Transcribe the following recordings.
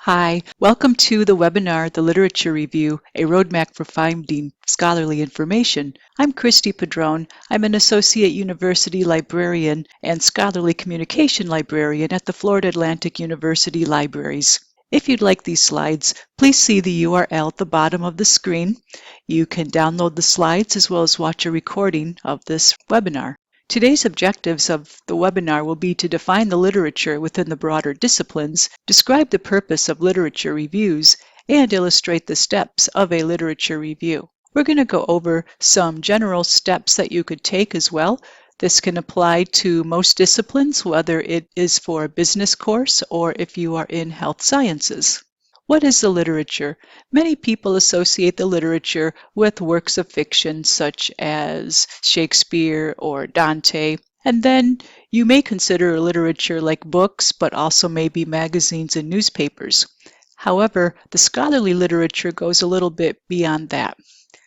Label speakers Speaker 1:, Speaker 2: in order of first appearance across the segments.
Speaker 1: Hi, welcome to the webinar, The Literature Review, a Roadmap for Finding Scholarly Information. I'm Christy Padron. I'm an Associate University Librarian and Scholarly Communication Librarian at the Florida Atlantic University Libraries. If you'd like these slides, please see the URL at the bottom of the screen. You can download the slides as well as watch a recording of this webinar. Today's objectives of the webinar will be to define the literature within the broader disciplines, describe the purpose of literature reviews, and illustrate the steps of a literature review. We're going to go over some general steps that you could take as well. This can apply to most disciplines, whether it is for a business course or if you are in health sciences. What is the literature? Many people associate the literature with works of fiction such as Shakespeare or Dante, and then you may consider literature like books, but also maybe magazines and newspapers. However, the scholarly literature goes a little bit beyond that.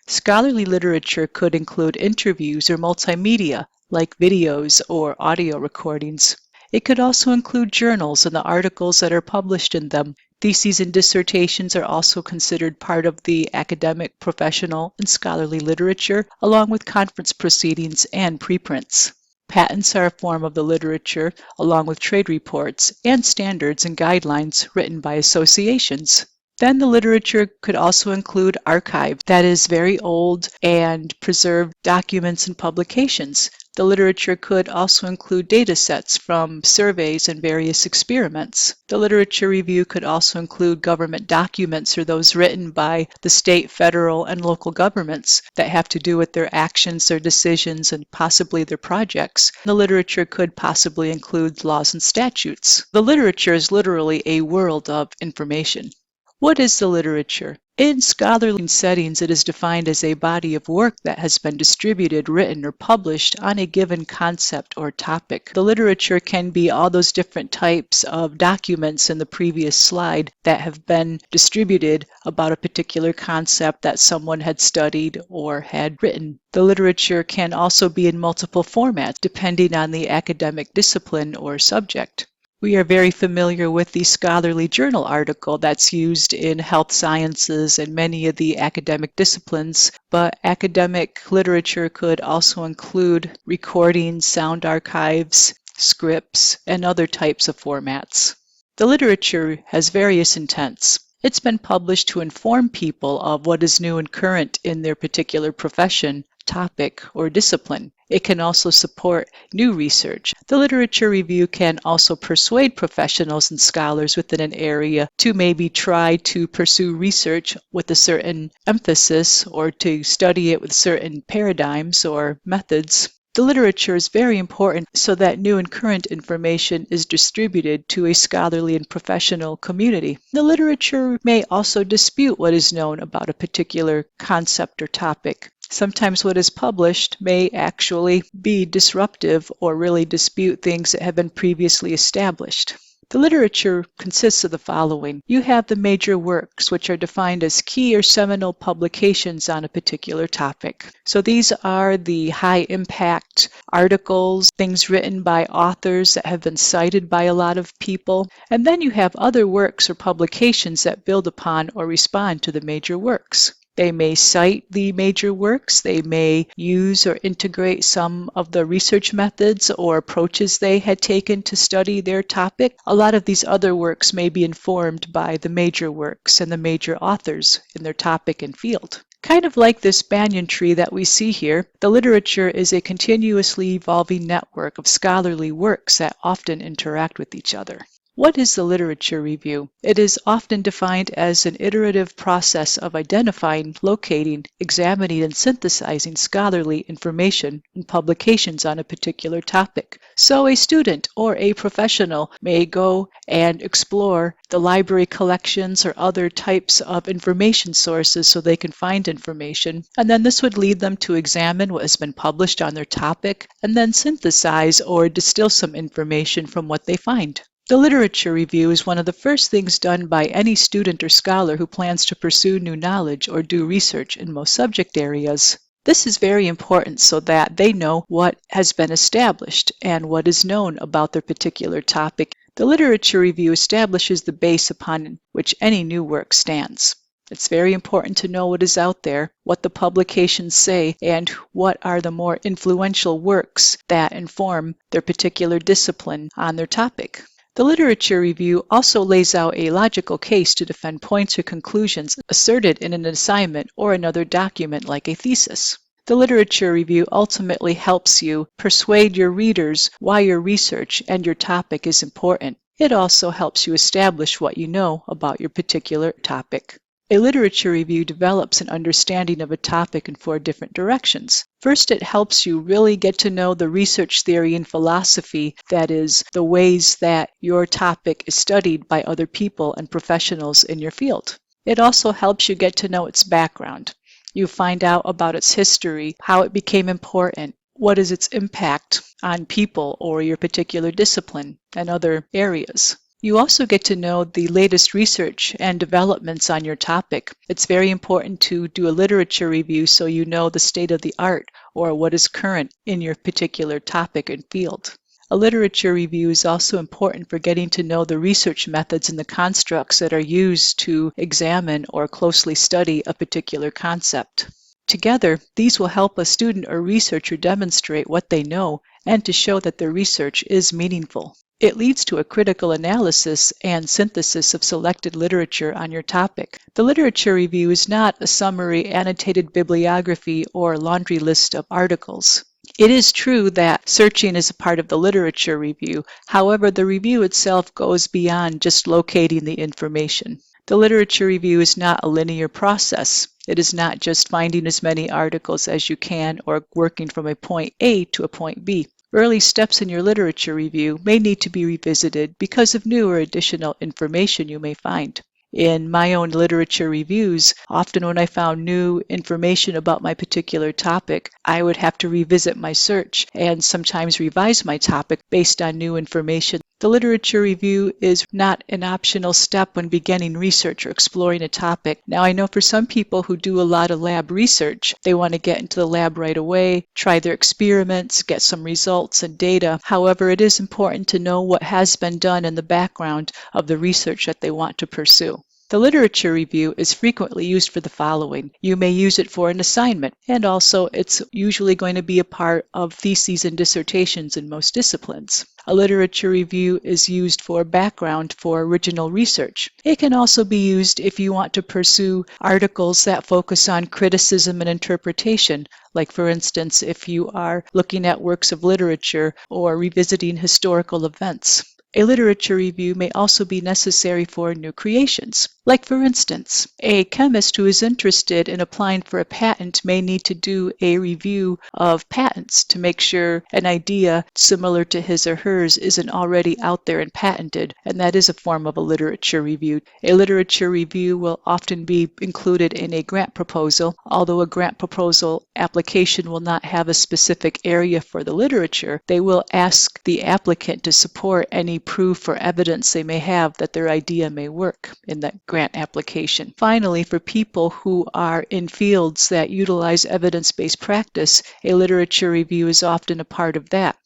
Speaker 1: Scholarly literature could include interviews or multimedia, like videos or audio recordings. It could also include journals and the articles that are published in them. Theses and dissertations are also considered part of the academic, professional, and scholarly literature, along with conference proceedings and preprints. Patents are a form of the literature, along with trade reports and standards and guidelines written by associations. Then the literature could also include archives, that is, very old and preserved documents and publications. The literature could also include data sets from surveys and various experiments. The literature review could also include government documents or those written by the state, federal, and local governments that have to do with their actions, their decisions, and possibly their projects. The literature could possibly include laws and statutes. The literature is literally a world of information. What is the literature? In scholarly settings, it is defined as a body of work that has been distributed, written, or published on a given concept or topic. The literature can be all those different types of documents in the previous slide that have been distributed about a particular concept that someone had studied or had written. The literature can also be in multiple formats, depending on the academic discipline or subject. We are very familiar with the scholarly journal article that's used in health sciences and many of the academic disciplines, but academic literature could also include recordings, sound archives, scripts, and other types of formats. The literature has various intents. It's been published to inform people of what is new and current in their particular profession, topic, or discipline. It can also support new research. The literature review can also persuade professionals and scholars within an area to maybe try to pursue research with a certain emphasis or to study it with certain paradigms or methods. The literature is very important so that new and current information is distributed to a scholarly and professional community. The literature may also dispute what is known about a particular concept or topic. Sometimes what is published may actually be disruptive or really dispute things that have been previously established. The literature consists of the following. You have the major works, which are defined as key or seminal publications on a particular topic. So these are the high-impact articles, things written by authors that have been cited by a lot of people. And then you have other works or publications that build upon or respond to the major works. They may cite the major works, they may use or integrate some of the research methods or approaches they had taken to study their topic. A lot of these other works may be informed by the major works and the major authors in their topic and field. Kind of like this banyan tree that we see here, the literature is a continuously evolving network of scholarly works that often interact with each other. What is the literature review? It is often defined as an iterative process of identifying, locating, examining, and synthesizing scholarly information and publications on a particular topic. So a student or a professional may go and explore the library collections or other types of information sources so they can find information, and then this would lead them to examine what has been published on their topic and then synthesize or distill some information from what they find. The literature review is one of the first things done by any student or scholar who plans to pursue new knowledge or do research in most subject areas. This is very important so that they know what has been established and what is known about their particular topic. The literature review establishes the base upon which any new work stands. It's very important to know what is out there, what the publications say, and what are the more influential works that inform their particular discipline on their topic. The literature review also lays out a logical case to defend points or conclusions asserted in an assignment or another document like a thesis. The literature review ultimately helps you persuade your readers why your research and your topic is important. It also helps you establish what you know about your particular topic. A literature review develops an understanding of a topic in 4 different directions. First, it helps you really get to know the research theory and philosophy, that is, the ways that your topic is studied by other people and professionals in your field. It also helps you get to know its background. You find out about its history, how it became important, what is its impact on people or your particular discipline and other areas. You also get to know the latest research and developments on your topic. It's very important to do a literature review so you know the state of the art or what is current in your particular topic and field. A literature review is also important for getting to know the research methods and the constructs that are used to examine or closely study a particular concept. Together, these will help a student or researcher demonstrate what they know and to show that their research is meaningful. It leads to a critical analysis and synthesis of selected literature on your topic. The literature review is not a summary, annotated bibliography or laundry list of articles. It is true that searching is a part of the literature review. However, the review itself goes beyond just locating the information. The literature review is not a linear process. It is not just finding as many articles as you can or working from a point A to a point B. Early steps in your literature review may need to be revisited because of new or additional information you may find. In my own literature reviews, often when I found new information about my particular topic, I would have to revisit my search and sometimes revise my topic based on new information. The literature review is not an optional step when beginning research or exploring a topic. Now, I know for some people who do a lot of lab research, they want to get into the lab right away, try their experiments, get some results and data. However, it is important to know what has been done in the background of the research that they want to pursue. The literature review is frequently used for the following. You may use it for an assignment, and also it's usually going to be a part of theses and dissertations in most disciplines. A literature review is used for background for original research. It can also be used if you want to pursue articles that focus on criticism and interpretation, like for instance, if you are looking at works of literature or revisiting historical events. A literature review may also be necessary for new creations. Like for instance, a chemist who is interested in applying for a patent may need to do a review of patents to make sure an idea similar to his or hers isn't already out there and patented, and that is a form of a literature review. A literature review will often be included in a grant proposal, although a grant proposal application will not have a specific area for the literature. They will ask the applicant to support any proof or evidence they may have that their idea may work in that grant application. Finally, for people who are in fields that utilize evidence-based practice, a literature review is often a part of that.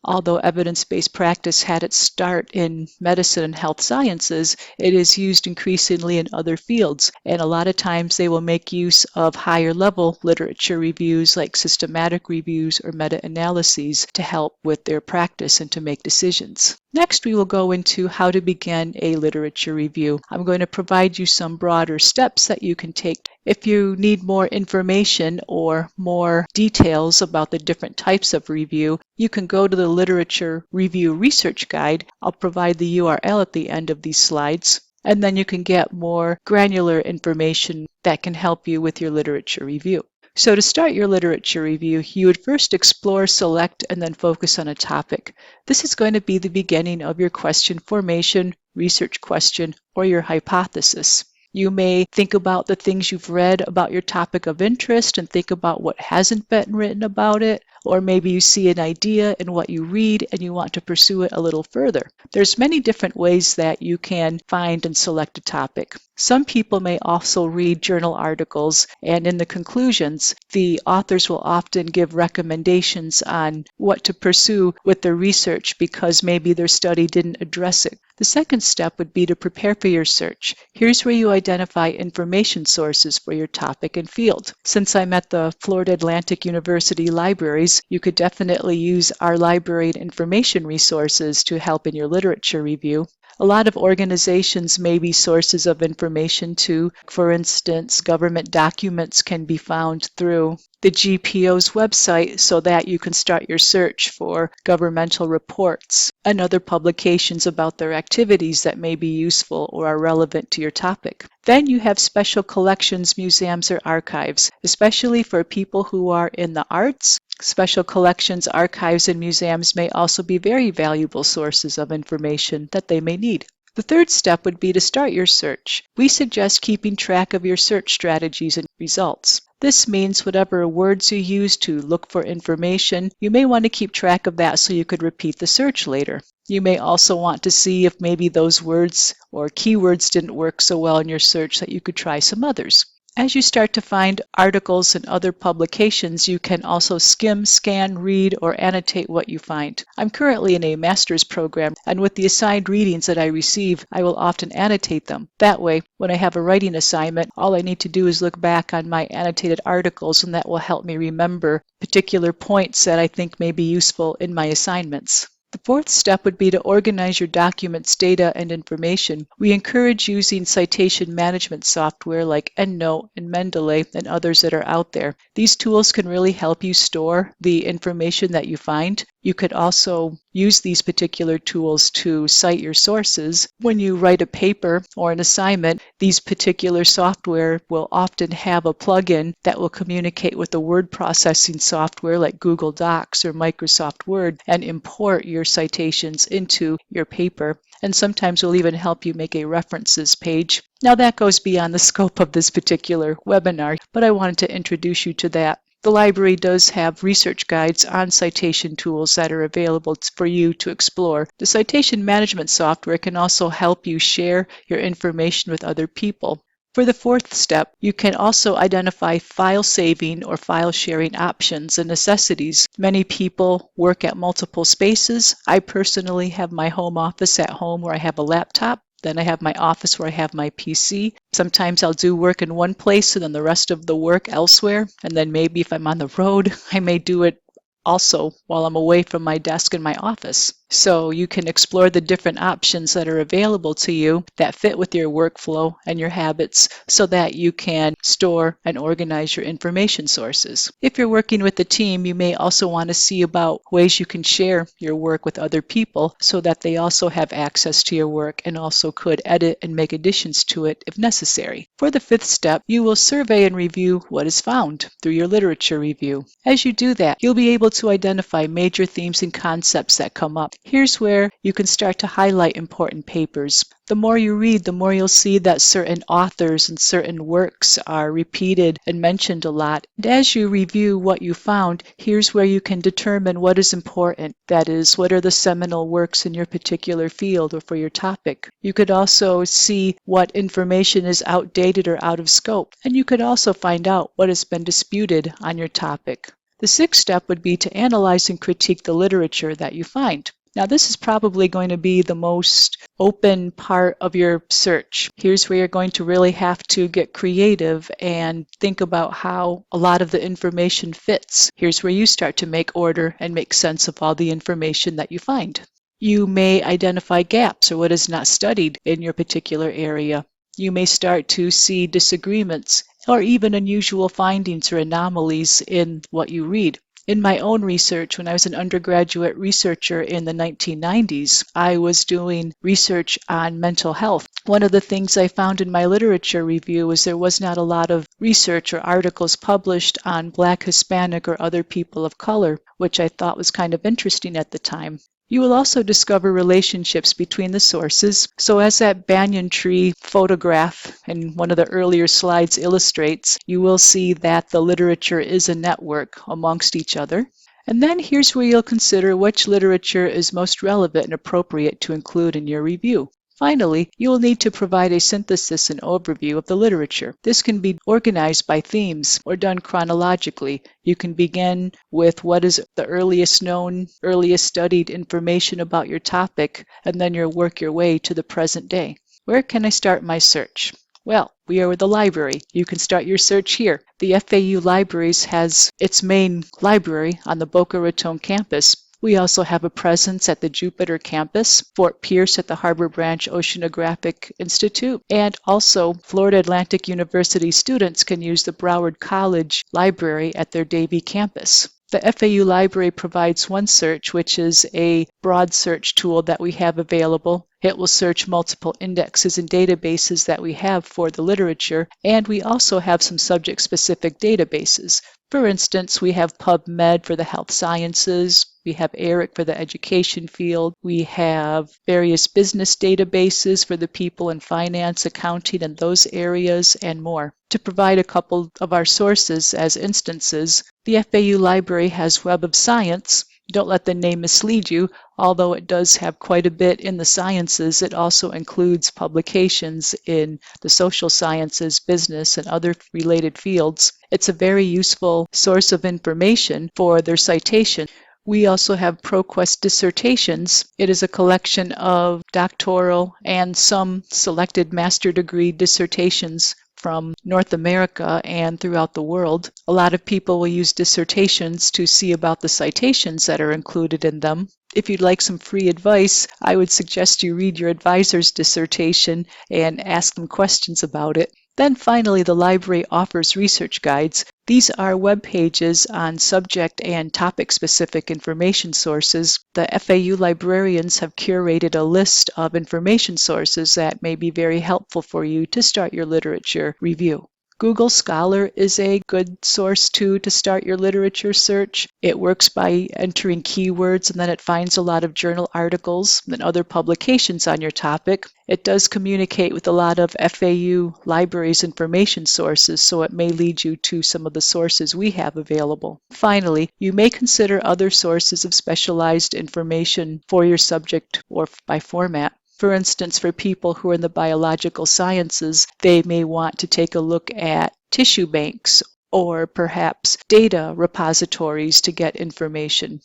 Speaker 1: Although evidence-based practice had its start in medicine and health sciences, it is used increasingly in other fields, and a lot of times they will make use of higher-level literature reviews like systematic reviews or meta-analyses to help with their practice and to make decisions. Next, we will go into how to begin a literature review. I'm going to provide you some broader steps that you can take. If you need more information or more details about the different types of review, you can go to the Literature Review Research Guide. I'll provide the URL at the end of these slides, and then you can get more granular information that can help you with your literature review. So to start your literature review, you would first explore, select, and then focus on a topic. This is going to be the beginning of your question formation, research question, or your hypothesis. You may think about the things you've read about your topic of interest and think about what hasn't been written about it, or maybe you see an idea in what you read and you want to pursue it a little further. There's many different ways that you can find and select a topic. Some people may also read journal articles, and in the conclusions, the authors will often give recommendations on what to pursue with their research because maybe their study didn't address it. The second step would be to prepare for your search. Here's where you identify information sources for your topic and field. Since I'm at the Florida Atlantic University Libraries, you could definitely use our library and information resources to help in your literature review. A lot of organizations may be sources of information too. For instance, government documents can be found through the GPO's website so that you can start your search for governmental reports and other publications about their activities that may be useful or are relevant to your topic. Then you have special collections, museums, or archives, especially for people who are in the arts. Special collections, archives, and museums may also be very valuable sources of information that they may need. The third step would be to start your search. We suggest keeping track of your search strategies and results. This means whatever words you use to look for information, you may want to keep track of that so you could repeat the search later. You may also want to see if maybe those words or keywords didn't work so well in your search that you could try some others. As you start to find articles and other publications, you can also skim, scan, read, or annotate what you find. I'm currently in a master's program, and with the assigned readings that I receive, I will often annotate them. That way, when I have a writing assignment, all I need to do is look back on my annotated articles, and that will help me remember particular points that I think may be useful in my assignments. The fourth step would be to organize your documents, data, and information. We encourage using citation management software like EndNote and Mendeley and others that are out there. These tools can really help you store the information that you find. You could also use these particular tools to cite your sources. When you write a paper or an assignment, these particular software will often have a plugin that will communicate with the word processing software like Google Docs or Microsoft Word and import your citations into your paper, and sometimes will even help you make a references page. Now that goes beyond the scope of this particular webinar, but I wanted to introduce you to that. The library does have research guides on citation tools that are available for you to explore. The citation management software can also help you share your information with other people. For the fourth step, you can also identify file saving or file sharing options and necessities. Many people work at multiple spaces. I personally have my home office at home where I have a laptop. Then I have my office where I have my PC. Sometimes I'll do work in one place and then the rest of the work elsewhere. And then maybe if I'm on the road, I may do it also while I'm away from my desk in my office. So you can explore the different options that are available to you that fit with your workflow and your habits so that you can store and organize your information sources. If you're working with a team, you may also want to see about ways you can share your work with other people so that they also have access to your work and also could edit and make additions to it if necessary. For the fifth step, you will survey and review what is found through your literature review. As you do that, you'll be able to identify major themes and concepts that come up. Here's where you can start to highlight important papers. The more you read, the more you'll see that certain authors and certain works are repeated and mentioned a lot. And as you review what you found, here's where you can determine what is important. That is, what are the seminal works in your particular field or for your topic. You could also see what information is outdated or out of scope. And you could also find out what has been disputed on your topic. The sixth step would be to analyze and critique the literature that you find. Now, this is probably going to be the most open part of your search. Here's where you're going to really have to get creative and think about how a lot of the information fits. Here's where you start to make order and make sense of all the information that you find. You may identify gaps or what is not studied in your particular area. You may start to see disagreements or even unusual findings or anomalies in what you read. In my own research, when I was an undergraduate researcher in the 1990s, I was doing research on mental health. One of the things I found in my literature review was there was not a lot of research or articles published on Black, Hispanic, or other people of color, which I thought was kind of interesting at the time. You will also discover relationships between the sources. So as that banyan tree photograph in one of the earlier slides illustrates, you will see that the literature is a network amongst each other. And then here's where you'll consider which literature is most relevant and appropriate to include in your review. Finally, you will need to provide a synthesis and overview of the literature. This can be organized by themes or done chronologically. You can begin with what is the earliest known, earliest studied information about your topic, and then you'll work your way to the present day. Where can I start my search? Well, we are with the library. You can start your search here. The FAU Libraries has its main library on the Boca Raton campus. We also have a presence at the Jupiter campus, Fort Pierce at the Harbor Branch Oceanographic Institute, and also Florida Atlantic University students can use the Broward College Library at their Davie campus. The FAU Library provides one search, which is a broad search tool that we have available. It will search multiple indexes and databases that we have for the literature, and we also have some subject-specific databases. For instance, we have PubMed for the health sciences, we have ERIC for the education field, we have various business databases for the people in finance, accounting, and those areas, and more. To provide a couple of our sources as instances, the FAU Library has Web of Science. Don't let the name mislead you. Although it does have quite a bit in the sciences, it also includes publications in the social sciences, business, and other related fields. It's a very useful source of information for their citation. We also have ProQuest Dissertations. It is a collection of doctoral and some selected master degree dissertations from North America and throughout the world. A lot of people will use dissertations to see about the citations that are included in them. If you'd like some free advice, I would suggest you read your advisor's dissertation and ask them questions about it. Then finally, the library offers research guides. These are web pages on subject and topic-specific information sources. The FAU librarians have curated a list of information sources that may be very helpful for you to start your literature review. Google Scholar is a good source too to start your literature search. It works by entering keywords and then it finds a lot of journal articles and other publications on your topic. It does communicate with a lot of FAU libraries information sources, so it may lead you to some of the sources we have available. Finally, you may consider other sources of specialized information for your subject or by format. For instance, for people who are in the biological sciences, they may want to take a look at tissue banks or perhaps data repositories to get information.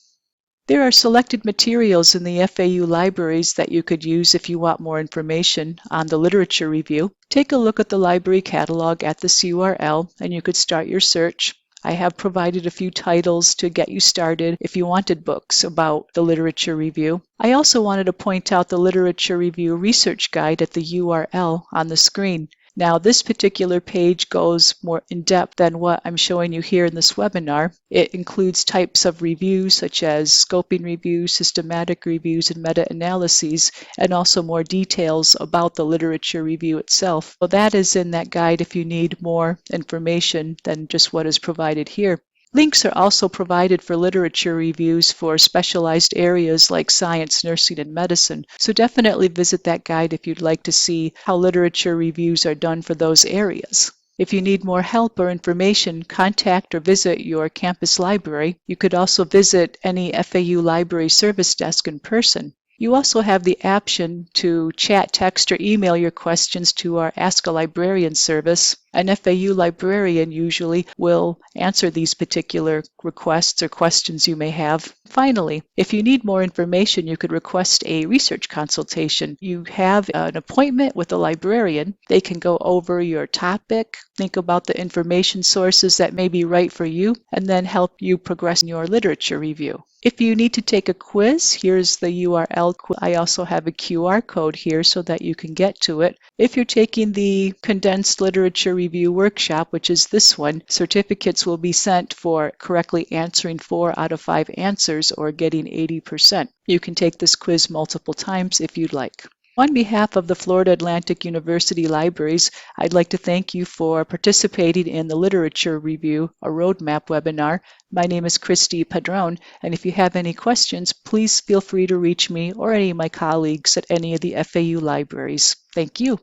Speaker 1: There are selected materials in the FAU libraries that you could use if you want more information on the literature review. Take a look at the library catalog at this URL and you could start your search. I have provided a few titles to get you started if you wanted books about the literature review. I also wanted to point out the literature review research guide at the URL on the screen. Now, this particular page goes more in depth than what I'm showing you here in this webinar. It includes types of reviews such as scoping reviews, systematic reviews, and meta-analyses, and also more details about the literature review itself. So that is in that guide if you need more information than just what is provided here. Links are also provided for literature reviews for specialized areas like science, nursing, and medicine. So definitely visit that guide if you'd like to see how literature reviews are done for those areas. If you need more help or information, contact or visit your campus library. You could also visit any FAU library service desk in person. You also have the option to chat, text, or email your questions to our Ask a Librarian service. An FAU librarian usually will answer these particular requests or questions you may have. Finally, if you need more information, you could request a research consultation. You have an appointment with a librarian. They can go over your topic, think about the information sources that may be right for you, and then help you progress in your literature review. If you need to take a quiz, here's the URL. I also have a QR code here so that you can get to it. If you're taking the condensed literature review workshop, which is this one, certificates will be sent for correctly answering 4 out of 5 answers or getting 80%. You can take this quiz multiple times if you'd like. On behalf of the Florida Atlantic University Libraries, I'd like to thank you for participating in the Literature Review, a Roadmap webinar. My name is Christy Padron, and if you have any questions, please feel free to reach me or any of my colleagues at any of the FAU libraries. Thank you.